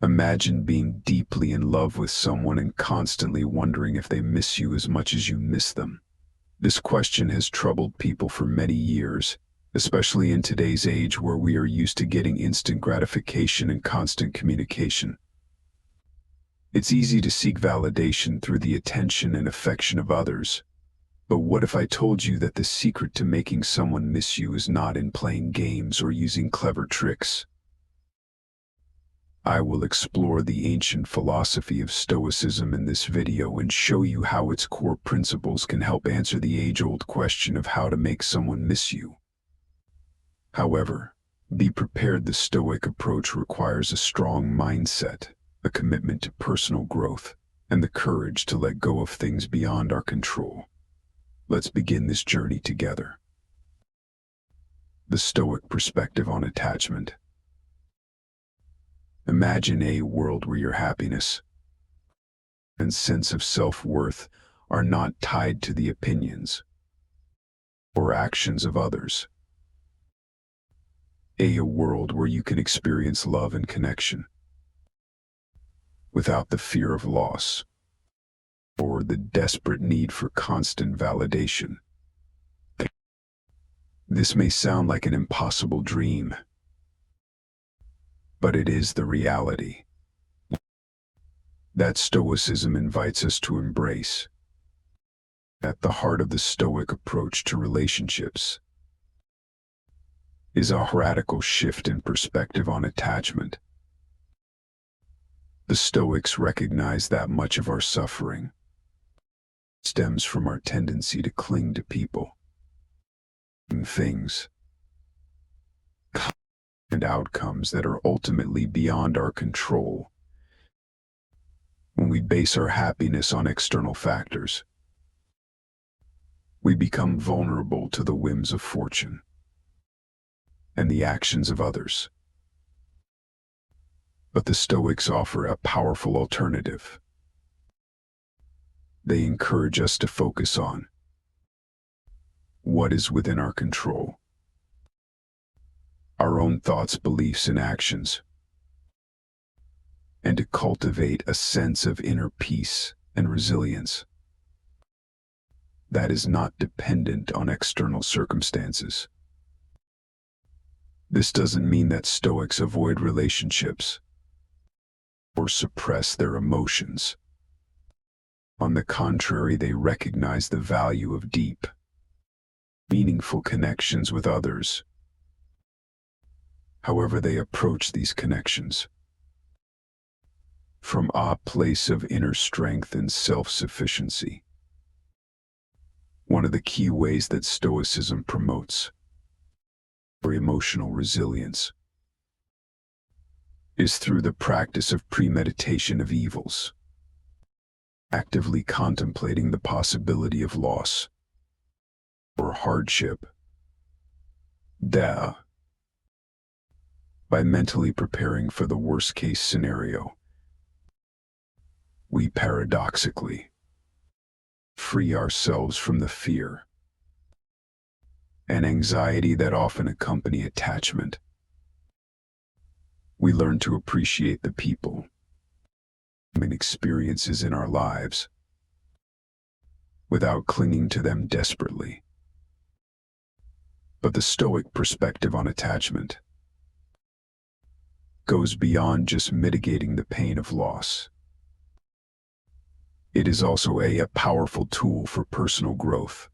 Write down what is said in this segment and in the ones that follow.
Imagine being deeply in love with someone and constantly wondering if they miss you as much as you miss them. This question has troubled people for many years, especially in today's age where we are used to getting instant gratification and constant communication. It's easy to seek validation through the attention and affection of others. But what if I told you that the secret to making someone miss you is not in playing games or using clever tricks? I will explore the ancient philosophy of Stoicism in this video and show you how its core principles can help answer the age-old question of how to make someone miss you. However, be prepared. The Stoic approach requires a strong mindset, a commitment to personal growth, and the courage to let go of things beyond our control. Let's begin this journey together. The Stoic perspective on attachment. Imagine a world where your happiness and sense of self-worth are not tied to the opinions or actions of others. A world where you can experience love and connection without the fear of loss or the desperate need for constant validation. This may sound like an impossible dream, but it is the reality that Stoicism invites us to embrace. At the heart of the Stoic approach to relationships is a radical shift in perspective on attachment. The Stoics recognize that much of our suffering stems from our tendency to cling to people and things and outcomes that are ultimately beyond our control. When we base our happiness on external factors, we become vulnerable to the whims of fortune and the actions of others. But the Stoics offer a powerful alternative. They encourage us to focus on what is within our control, our own thoughts, beliefs, and actions, and to cultivate a sense of inner peace and resilience that is not dependent on external circumstances. This doesn't mean that Stoics avoid relationships or suppress their emotions. On the contrary, they recognize the value of deep, meaningful connections with others. However, they approach these connections from a place of inner strength and self-sufficiency. One of the key ways that Stoicism promotes emotional resilience is through the practice of premeditation of evils, actively contemplating the possibility of loss or hardship. By mentally preparing for the worst-case scenario, we paradoxically free ourselves from the fear and anxiety that often accompany attachment. We learn to appreciate the people and experiences in our lives without clinging to them desperately. But the Stoic perspective on attachment goes beyond just mitigating the pain of loss. It is also a powerful tool for personal growth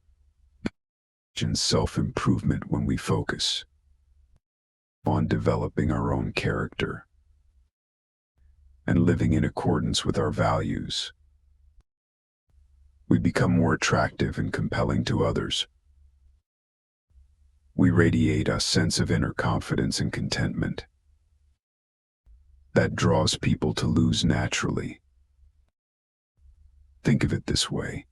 and self-improvement when we focus on developing our own character and living in accordance with our values. We become more attractive and compelling to others. We radiate a sense of inner confidence and contentment that draws people to lose naturally. Think of it this way.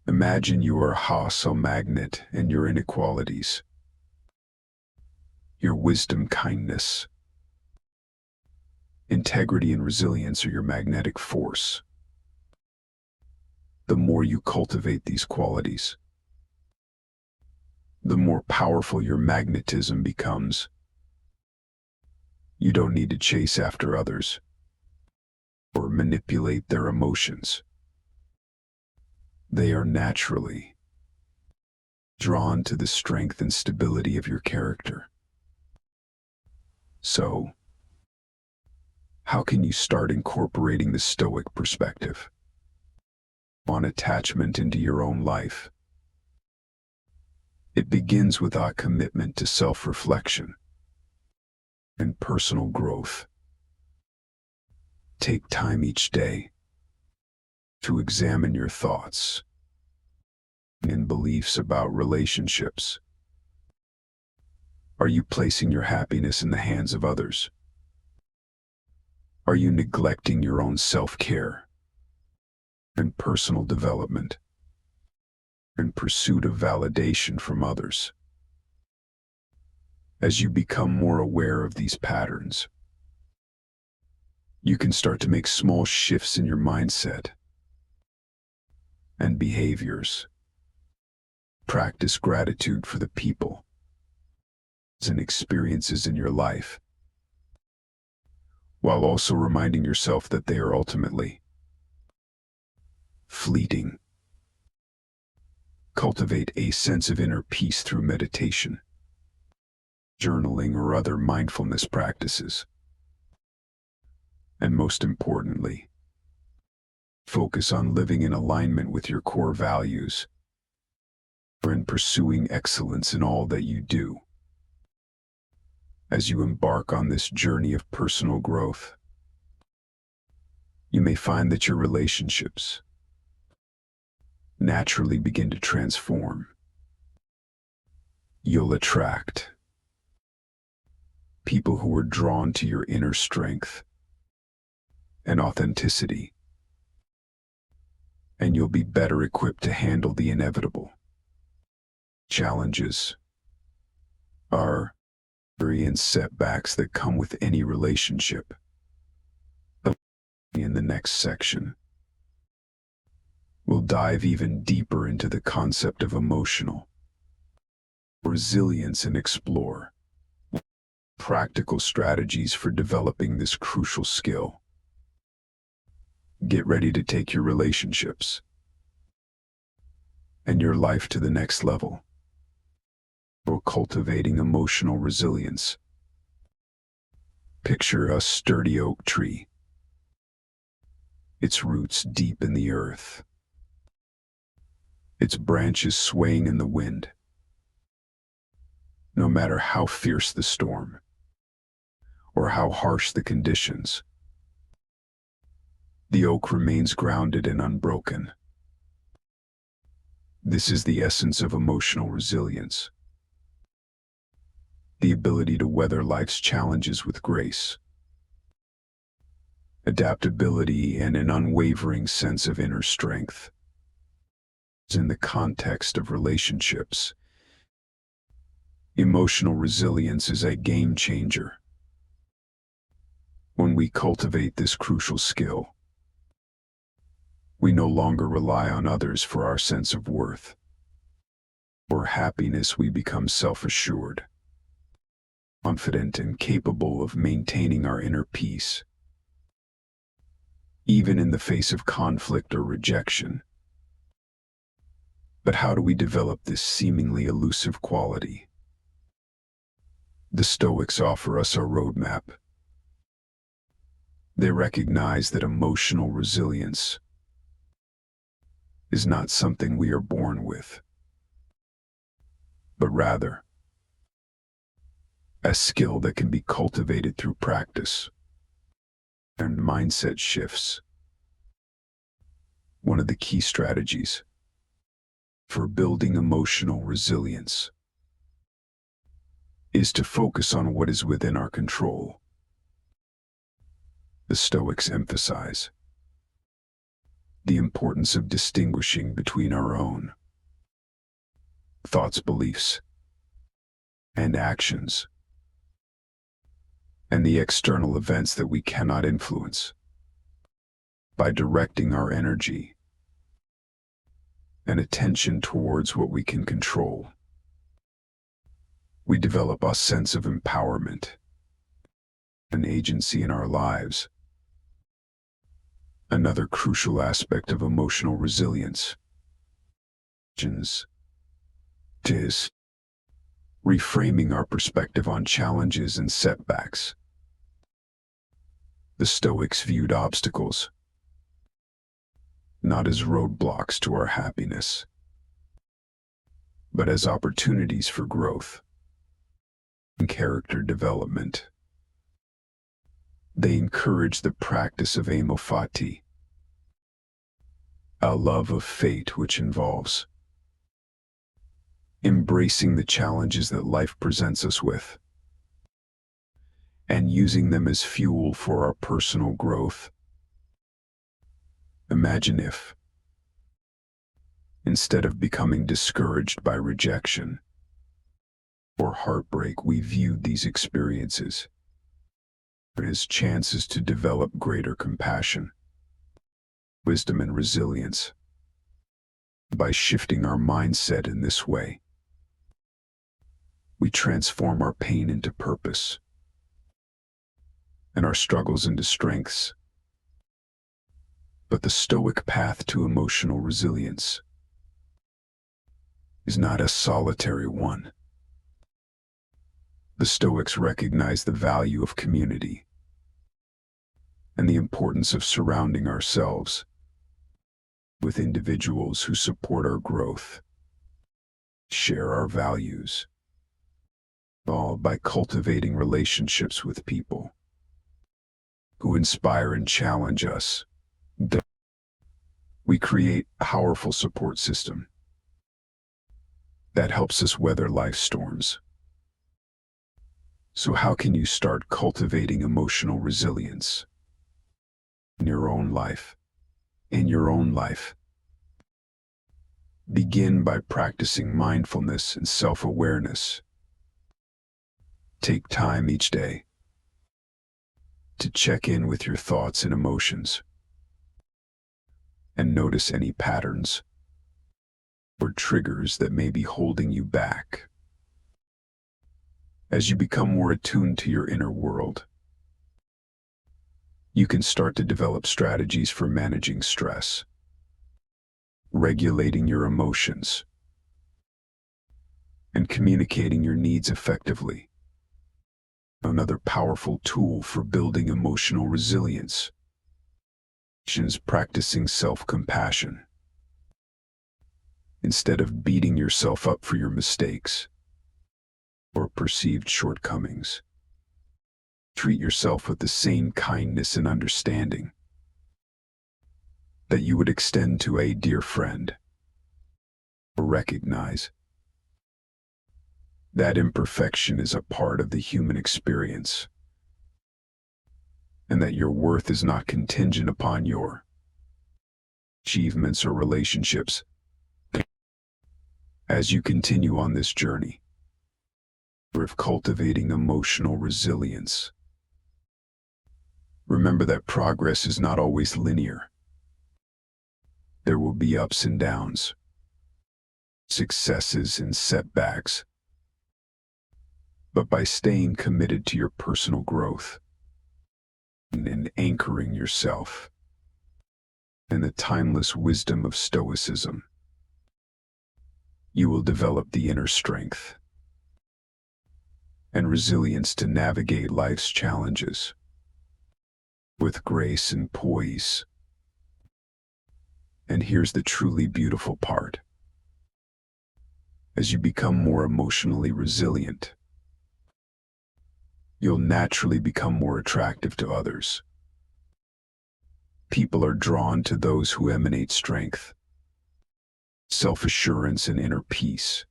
Imagine you are a magnet, and your inequalities, your wisdom, kindness, integrity, and resilience are your magnetic force. The more you cultivate these qualities, the more powerful your magnetism becomes. You don't need to chase after others or manipulate their emotions. They are naturally drawn to the strength and stability of your character. So, how can you start incorporating the Stoic perspective on attachment into your own life? It begins with a commitment to self-reflection and personal growth. Take time each day to examine your thoughts and beliefs about relationships. Are you placing your happiness in the hands of others? Are you neglecting your own self-care and personal development in pursuit of validation from others? As you become more aware of these patterns, you can start to make small shifts in your mindset and behaviors. Practice gratitude for the people and experiences in your life, while also reminding yourself that they are ultimately fleeting. Cultivate a sense of inner peace through meditation, journaling, or other mindfulness practices. And most importantly, focus on living in alignment with your core values or in pursuing excellence in all that you do. As you embark on this journey of personal growth, you may find that your relationships naturally begin to transform. You'll attract people who are drawn to your inner strength and authenticity, and you'll be better equipped to handle the inevitable challenges and setbacks that come with any relationship. In the next section, we'll dive even deeper into the concept of emotional resilience and explore practical strategies for developing this crucial skill. Get ready to take your relationships and your life to the next level. Or cultivating emotional resilience. Picture a sturdy oak tree, its roots deep in the earth, its branches swaying in the wind. No matter how fierce the storm or how harsh the conditions, the oak remains grounded and unbroken. This is the essence of emotional resilience. The ability to weather life's challenges with grace, adaptability, and an unwavering sense of inner strength. In the context of relationships, emotional resilience is a game changer. When we cultivate this crucial skill, we no longer rely on others for our sense of worth or happiness. We become self-assured, confident, and capable of maintaining our inner peace, even in the face of conflict or rejection. But how do we develop this seemingly elusive quality? The Stoics offer us a roadmap. They recognize that emotional resilience is not something we are born with, but rather a skill that can be cultivated through practice and mindset shifts. One of the key strategies for building emotional resilience is to focus on what is within our control. The Stoics emphasize the importance of distinguishing between our own thoughts, beliefs, and actions, and the external events that we cannot influence. By directing our energy and attention towards what we can control, we develop a sense of empowerment and agency in our lives. Another crucial aspect of emotional resilience is reframing our perspective on challenges and setbacks. The Stoics viewed obstacles not as roadblocks to our happiness, but as opportunities for growth and character development. They encourage the practice of embody, a love of fate which involves embracing the challenges that life presents us with and using them as fuel for our personal growth. Imagine if, instead of becoming discouraged by rejection or heartbreak, we viewed these experiences as chances to develop greater compassion, wisdom, and resilience. By shifting our mindset in this way, we transform our pain into purpose and our struggles into strengths. But the Stoic path to emotional resilience is not a solitary one. The Stoics recognize the value of community and the importance of surrounding ourselves with individuals who support our growth, share our values, all by cultivating relationships with people who inspire and challenge us. We create a powerful support system that helps us weather life's storms. So how can you start cultivating emotional resilience in your own life? Begin by practicing mindfulness and self-awareness. Take time each day to check in with your thoughts and emotions and notice any patterns or triggers that may be holding you back. As you become more attuned to your inner world, you can start to develop strategies for managing stress, regulating your emotions, and communicating your needs effectively. Another powerful tool for building emotional resilience is practicing self-compassion. Instead of beating yourself up for your mistakes or perceived shortcomings, treat yourself with the same kindness and understanding that you would extend to a dear friend. Recognize that imperfection is a part of the human experience, and that your worth is not contingent upon your achievements or relationships. As you continue on this journey of cultivating emotional resilience, remember that progress is not always linear. There will be ups and downs, successes and setbacks. But by staying committed to your personal growth and anchoring yourself in the timeless wisdom of Stoicism, you will develop the inner strength and resilience to navigate life's challenges with grace and poise. And here's the truly beautiful part. As you become more emotionally resilient, you'll naturally become more attractive to others. People are drawn to those who emanate strength, self-assurance, and inner peace.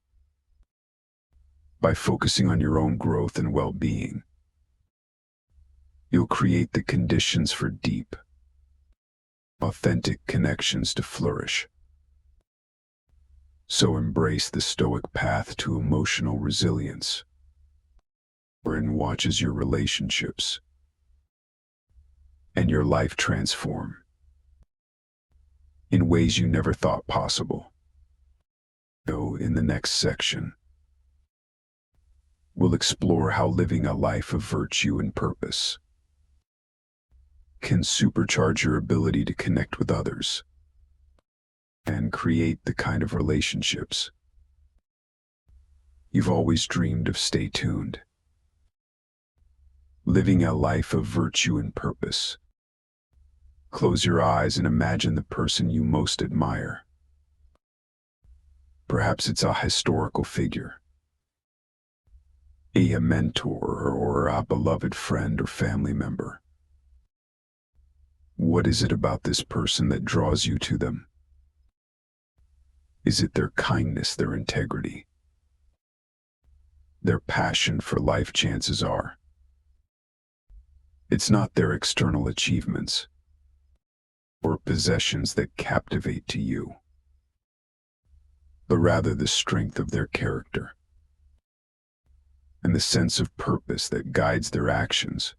By focusing on your own growth and well-being, you'll create the conditions for deep, authentic connections to flourish. So embrace the Stoic path to emotional resilience, wherein watches your relationships and your life transform in ways you never thought possible. So in the next section, we'll explore how living a life of virtue and purpose can supercharge your ability to connect with others and create the kind of relationships you've always dreamed of. Stay tuned. Living a life of virtue and purpose. Close your eyes and imagine the person you most admire. Perhaps it's a historical figure, a mentor, or a beloved friend or family member. What is it about this person that draws you to them? Is it their kindness, their integrity, their passion for life? Chances are it's not their external achievements or possessions that captivate to you, but rather the strength of their character and the sense of purpose that guides their actions.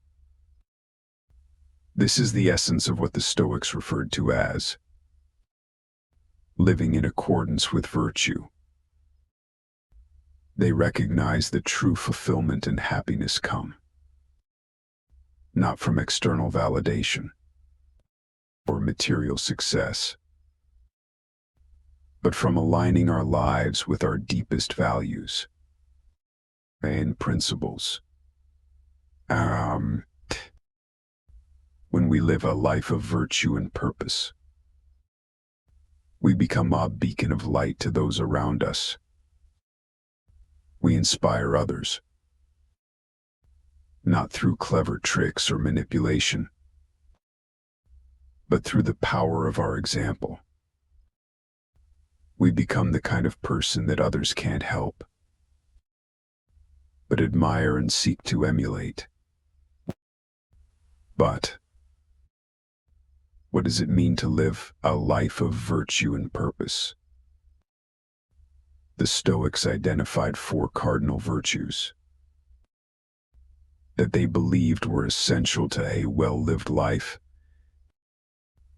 This is the essence of what the Stoics referred to as living in accordance with virtue. They recognize that true fulfillment and happiness come not from external validation or material success, but from aligning our lives with our deepest values and principles. When we live a life of virtue and purpose, we become a beacon of light to those around us. We inspire others, not through clever tricks or manipulation, but through the power of our example. We become the kind of person that others can't help but admire and seek to emulate. But what does it mean to live a life of virtue and purpose? The Stoics identified 4 cardinal virtues that they believed were essential to a well-lived life: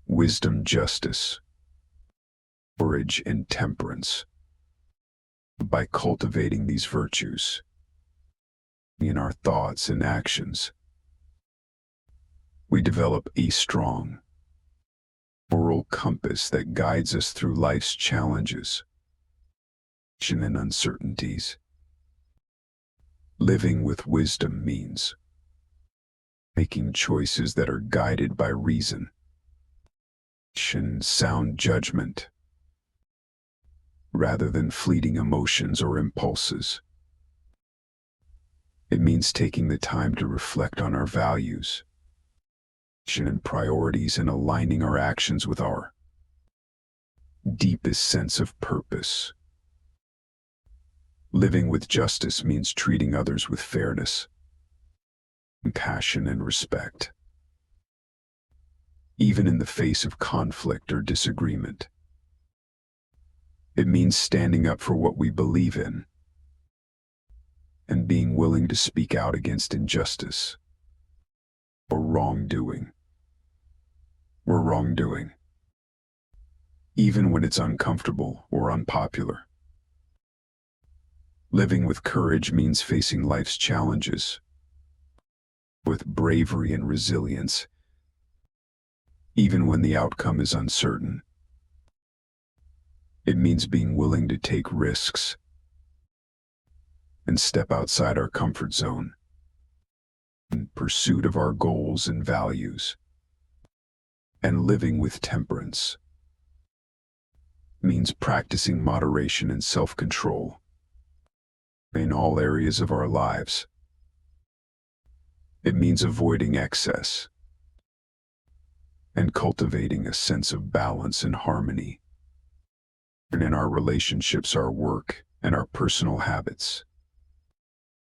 wisdom, justice, courage, and temperance. By cultivating these virtues in our thoughts and actions, we develop a strong moral compass that guides us through life's challenges and uncertainties. Living with wisdom means making choices that are guided by reason and sound judgment, rather than fleeting emotions or impulses. It means taking the time to reflect on our values and priorities and aligning our actions with our deepest sense of purpose. Living with justice means treating others with fairness, compassion, and respect, even in the face of conflict or disagreement. It means standing up for what we believe in and being willing to speak out against injustice or wrongdoing, even when it's uncomfortable or unpopular. Living with courage means facing life's challenges with bravery and resilience, even when the outcome is uncertain. It means being willing to take risks and step outside our comfort zone in pursuit of our goals and values. And living with temperance means practicing moderation and self-control in all areas of our lives. It means avoiding excess and cultivating a sense of balance and harmony in our relationships, our work, and our personal habits.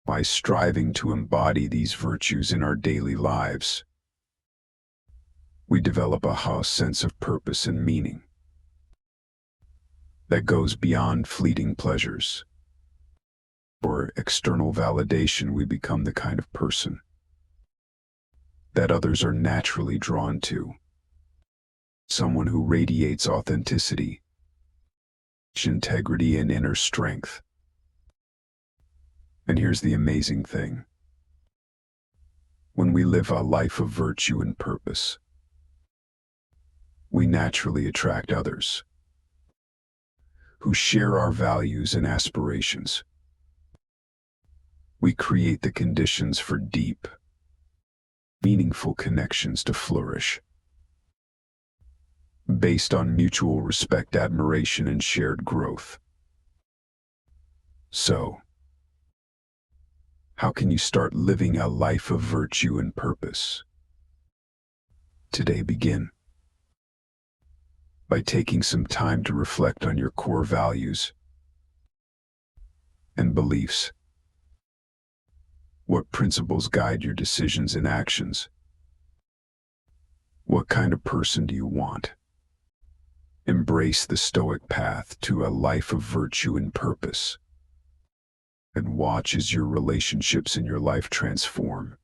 By striving to embody these virtues in our daily lives, we develop a sense of purpose and meaning that goes beyond fleeting pleasures or external validation. We become the kind of person that others are naturally drawn to, someone who radiates authenticity, integrity, and inner strength. And here's the amazing thing: When we live a life of virtue and purpose, we naturally attract others who share our values and aspirations. We create the conditions for deep, meaningful connections to flourish, based on mutual respect, admiration, and shared growth. So, how can you start living a life of virtue and purpose? Today, begin by taking some time to reflect on your core values and beliefs. What principles guide your decisions and actions? What kind of person do you want? Embrace the Stoic path to a life of virtue and purpose, and watch as your relationships in your life transform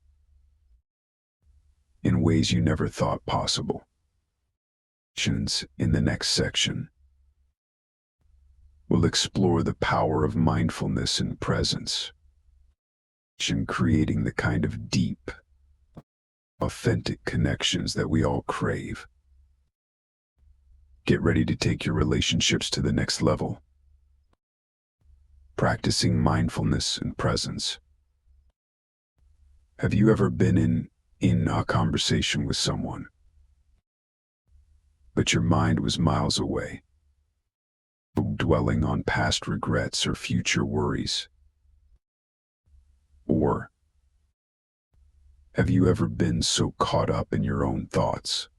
in ways you never thought possible. In the next section, we'll explore the power of mindfulness and presence, in creating the kind of deep, authentic connections that we all crave. Get ready to take your relationships to the next level. Practicing mindfulness and presence. Have you ever been in a conversation with someone, but your mind was miles away, dwelling on past regrets or future worries? Or have you ever been so caught up in your own thoughts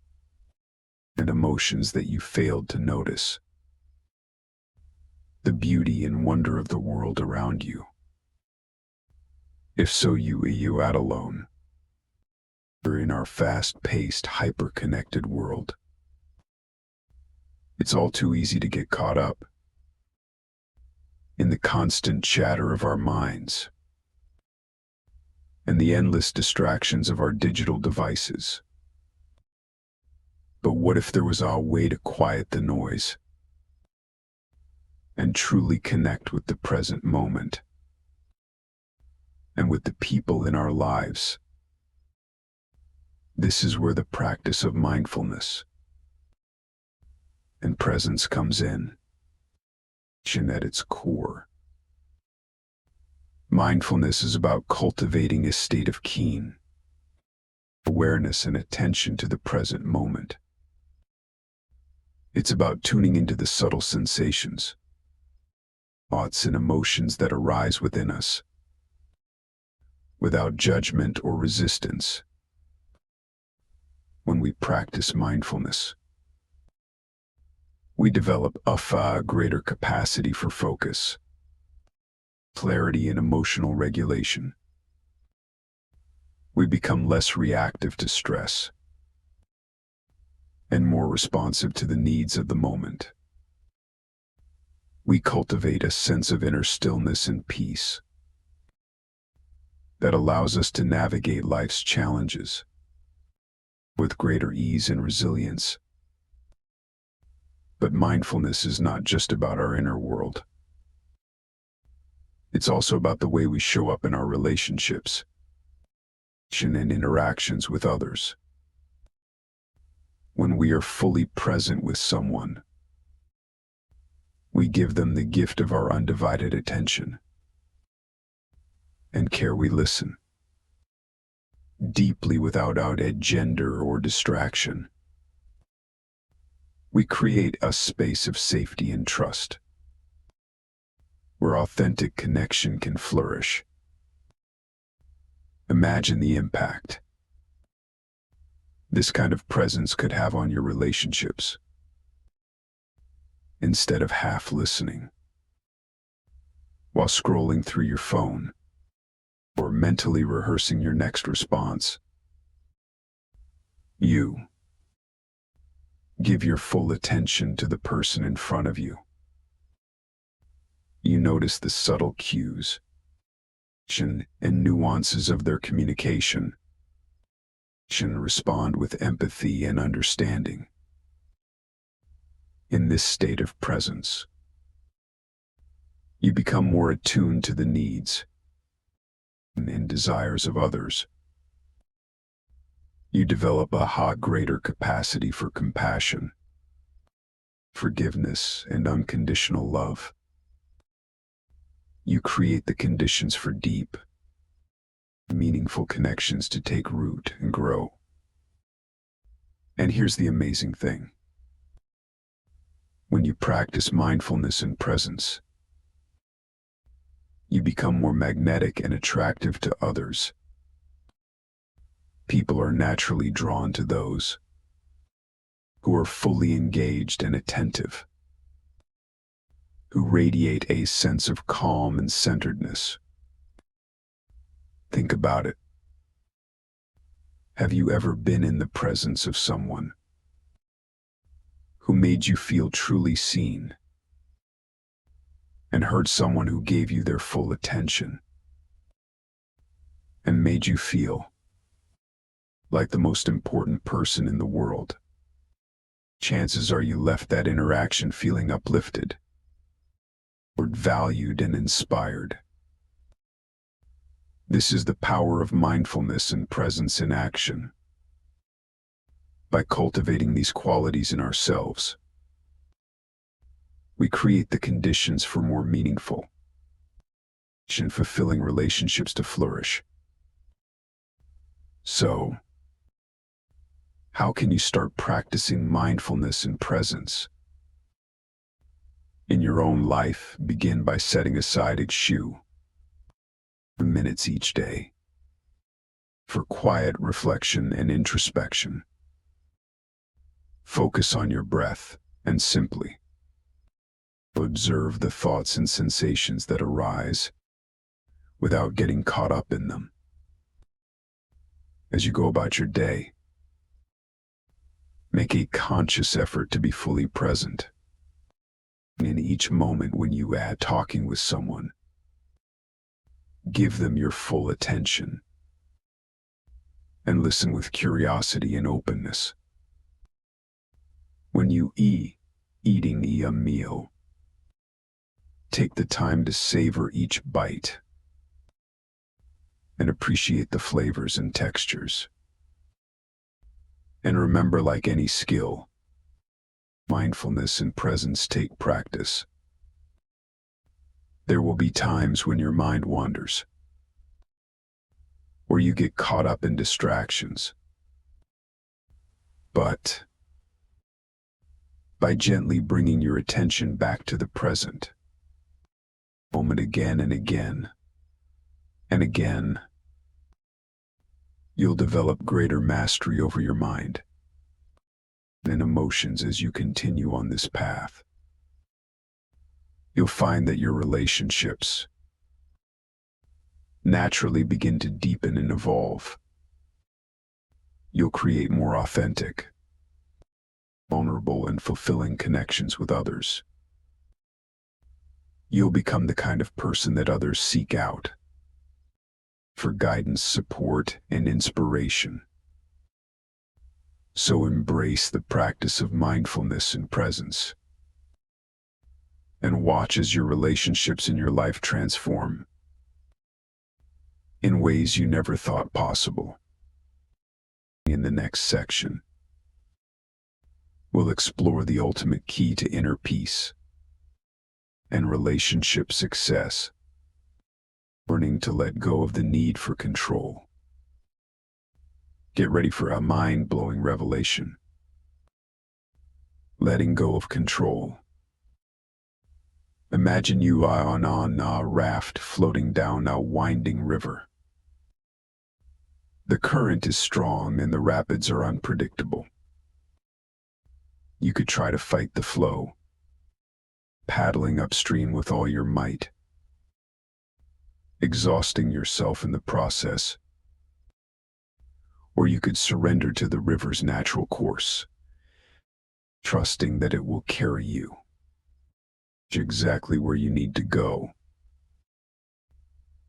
and emotions that you failed to notice the beauty and wonder of the world around you? If so, you out alone. We're in our fast-paced, hyper-connected world. It's all too easy to get caught up in the constant chatter of our minds and the endless distractions of our digital devices. But what if there was a way to quiet the noise and truly connect with the present moment and with the people in our lives? This is where the practice of mindfulness and presence comes in. At its core, mindfulness is about cultivating a state of keen awareness and attention to the present moment. It's about tuning into the subtle sensations, thoughts, and emotions that arise within us without judgment or resistance. When we practice mindfulness, we develop a greater capacity for focus, clarity, and emotional regulation. We become less reactive to stress and more responsive to the needs of the moment. We cultivate a sense of inner stillness and peace that allows us to navigate life's challenges with greater ease and resilience. But mindfulness is not just about our inner world. It's also about the way we show up in our relationships and interactions with others. When we are fully present with someone, we give them the gift of our undivided attention and care. We listen deeply without agenda or distraction. We create a space of safety and trust where authentic connection can flourish. Imagine the impact this kind of presence could have on your relationships. Instead of half listening while scrolling through your phone or mentally rehearsing your next response, you give your full attention to the person in front of you. You notice the subtle cues and nuances of their communication, and respond with empathy and understanding. In this state of presence, you become more attuned to the needs and desires of others, You develop a greater capacity for compassion, forgiveness, and unconditional love. You create the conditions for deep, meaningful connections to take root and grow. And here's the amazing thing. When you practice mindfulness and presence, you become more magnetic and attractive to others. People are naturally drawn to those who are fully engaged and attentive, who radiate a sense of calm and centeredness. Think about it. Have you ever been in the presence of someone who made you feel truly seen, and heard someone who gave you their full attention and made you feel like the most important person in the world? Chances are you left that interaction feeling uplifted, or valued and inspired. This is the power of mindfulness and presence in action. By cultivating these qualities in ourselves, we create the conditions for more meaningful and fulfilling relationships to flourish. So, how can you start practicing mindfulness and presence? In your own life, begin by setting aside minutes each day for quiet reflection and introspection. Focus on your breath and simply observe the thoughts and sensations that arise without getting caught up in them. As you go about your day, make a conscious effort to be fully present. In each moment when you are talking with someone, give them your full attention and listen with curiosity and openness. When you eating a meal, take the time to savor each bite and appreciate the flavors and textures. And remember, like any skill, mindfulness and presence take practice. There will be times when your mind wanders, where you get caught up in distractions. But by gently bringing your attention back to the present moment again and again and again, you'll develop greater mastery over your mind and emotions. As you continue on this path, you'll find that your relationships naturally begin to deepen and evolve. You'll create more authentic, vulnerable, and fulfilling connections with others. You'll become the kind of person that others seek out for guidance, support, and inspiration. So embrace the practice of mindfulness and presence, and watch as your relationships in your life transform in ways you never thought possible. In the next section, we'll explore the ultimate key to inner peace and relationship success: learning to let go of the need for control. Get ready for a mind-blowing revelation. Letting go of control. Imagine you are on a raft floating down a winding river. The current is strong and the rapids are unpredictable. You could try to fight the flow, paddling upstream with all your might, exhausting yourself in the process. Or you could surrender to the river's natural course, trusting that it will carry you exactly where you need to go.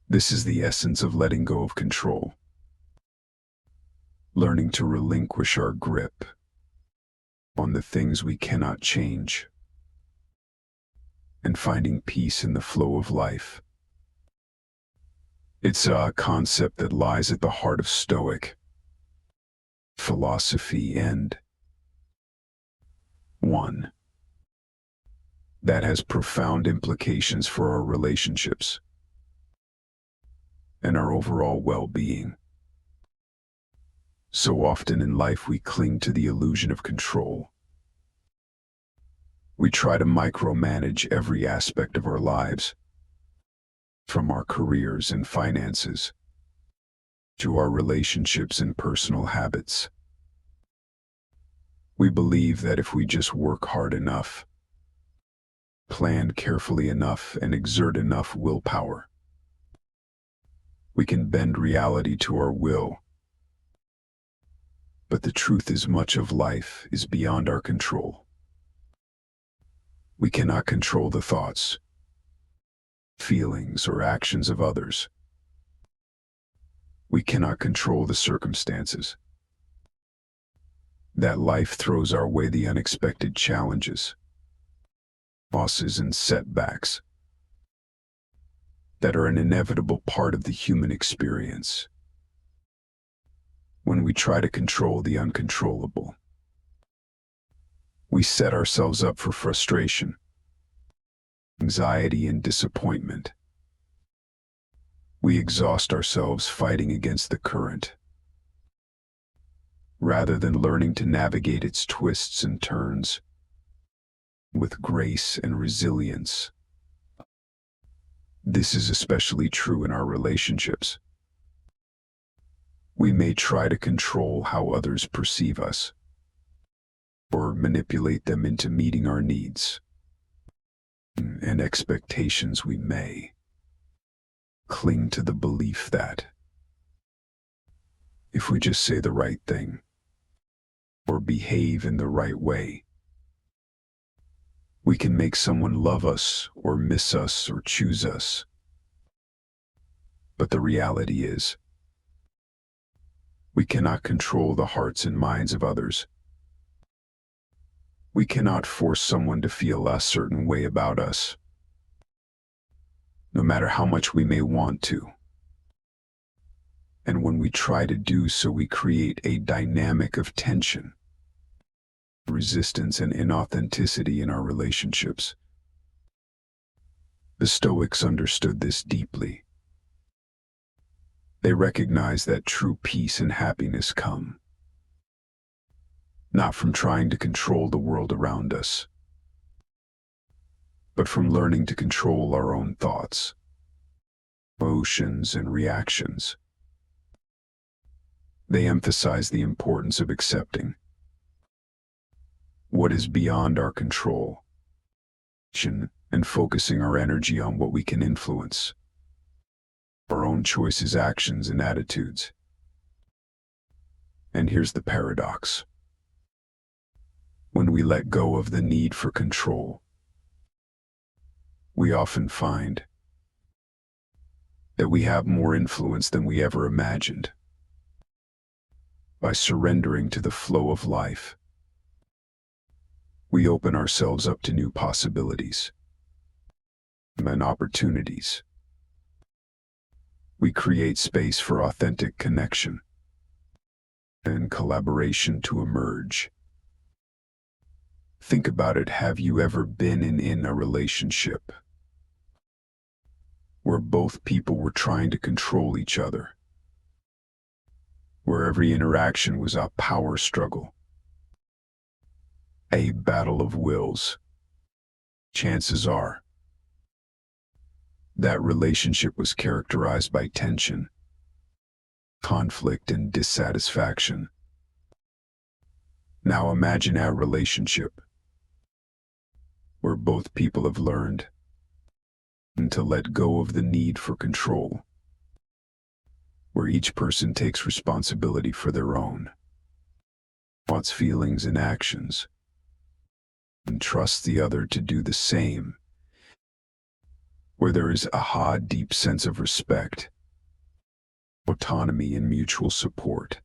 This is the essence of letting go of control. Learning to relinquish our grip on the things we cannot change, and finding peace in the flow of life. It's a concept that lies at the heart of Stoic philosophy, and 1. That has profound implications for our relationships and our overall well-being. So often in life we cling to the illusion of control. We try to micromanage every aspect of our lives, from our careers and finances to our relationships and personal habits. We believe that if we just work hard enough, plan carefully enough, and exert enough willpower, we can bend reality to our will. But the truth is, much of life is beyond our control. We cannot control the thoughts, feelings, or actions of others. We cannot control the circumstances that life throws our way, the unexpected challenges, losses, and setbacks that are an inevitable part of the human experience. When we try to control the uncontrollable, we set ourselves up for frustration, anxiety, and disappointment. We exhaust ourselves fighting against the current, rather than learning to navigate its twists and turns with grace and resilience. This is especially true in our relationships. We may try to control how others perceive us, or manipulate them into meeting our needs and expectations. We may cling to the belief that if we just say the right thing or behave in the right way, we can make someone love us or miss us or choose us. But the reality is, we cannot control the hearts and minds of others. We cannot force someone to feel a certain way about us, no matter how much we may want to. And when we try to do so, we create a dynamic of tension, resistance, and inauthenticity in our relationships. The Stoics understood this deeply. They recognized that true peace and happiness come not from trying to control the world around us, but from learning to control our own thoughts, emotions, and reactions. They emphasize the importance of accepting what is beyond our control and focusing our energy on what we can influence, our own choices, actions, and attitudes. And here's the paradox. When we let go of the need for control, we often find that we have more influence than we ever imagined. By surrendering to the flow of life, we open ourselves up to new possibilities and opportunities. We create space for authentic connection and collaboration to emerge. Think about it. Have you ever been in a relationship where both people were trying to control each other, where every interaction was a power struggle, a battle of wills? Chances are that relationship was characterized by tension, conflict, and dissatisfaction. Now imagine a relationship where both people have learned to let go of the need for control, where each person takes responsibility for their own thoughts, feelings, and actions, and trusts the other to do the same, where there is a deep sense of respect, autonomy, and mutual support.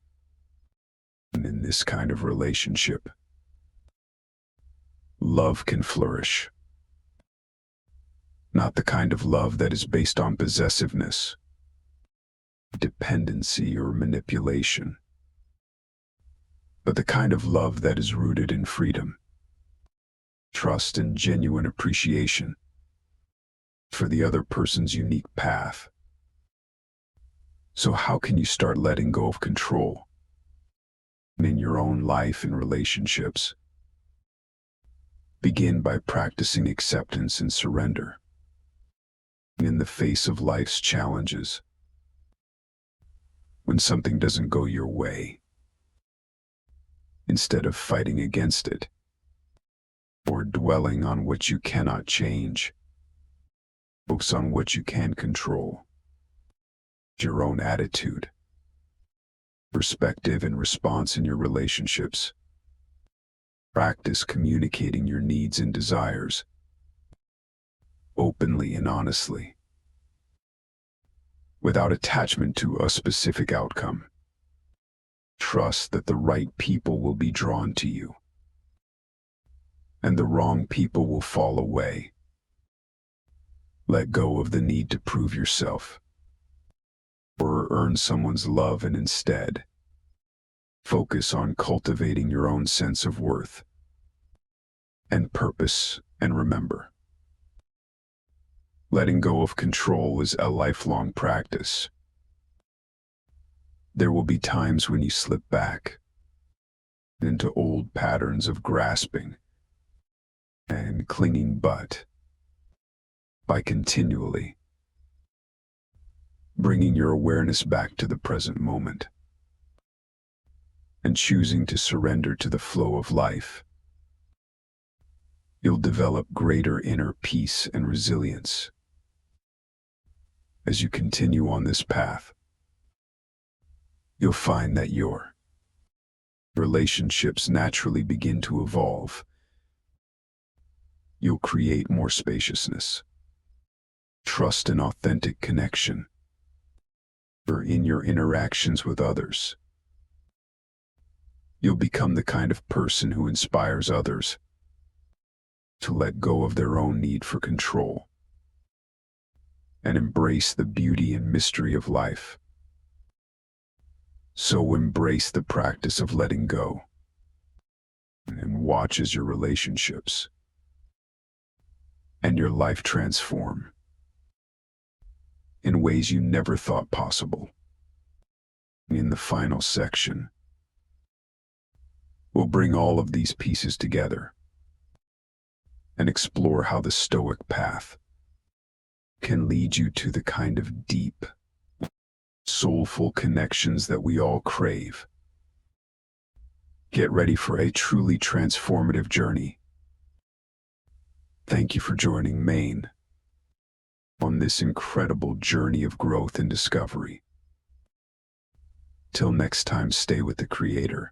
And in this kind of relationship, love can flourish. Not the kind of love that is based on possessiveness, dependency, or manipulation, but the kind of love that is rooted in freedom, trust, and genuine appreciation for the other person's unique path. So how can you start letting go of control in your own life and relationships? Begin by practicing acceptance and surrender in the face of life's challenges. When something doesn't go your way, instead of fighting against it or dwelling on what you cannot change, focus on what you can control. Your own attitude, perspective, and response in your relationships. Practice communicating your needs and desires openly and honestly, without attachment to a specific outcome. Trust that the right people will be drawn to you, and the wrong people will fall away. Let go of the need to prove yourself or earn someone's love, and instead focus on cultivating your own sense of worth and purpose. And remember, letting go of control is a lifelong practice. There will be times when you slip back into old patterns of grasping and clinging, but by continually bringing your awareness back to the present moment and choosing to surrender to the flow of life, you'll develop greater inner peace and resilience. As you continue on this path, you'll find that your relationships naturally begin to evolve. You'll create more spaciousness, trust, and authentic connection in your interactions with others. You'll become the kind of person who inspires others to let go of their own need for control and embrace the beauty and mystery of life. So embrace the practice of letting go and watch as your relationships and your life transform in ways you never thought possible. In the final section, we'll bring all of these pieces together and explore how the Stoic path can lead you to the kind of deep, soulful connections that we all crave. Get ready for a truly transformative journey. Thank you for joining Maine on this incredible journey of growth and discovery. Till next time, stay with the Creator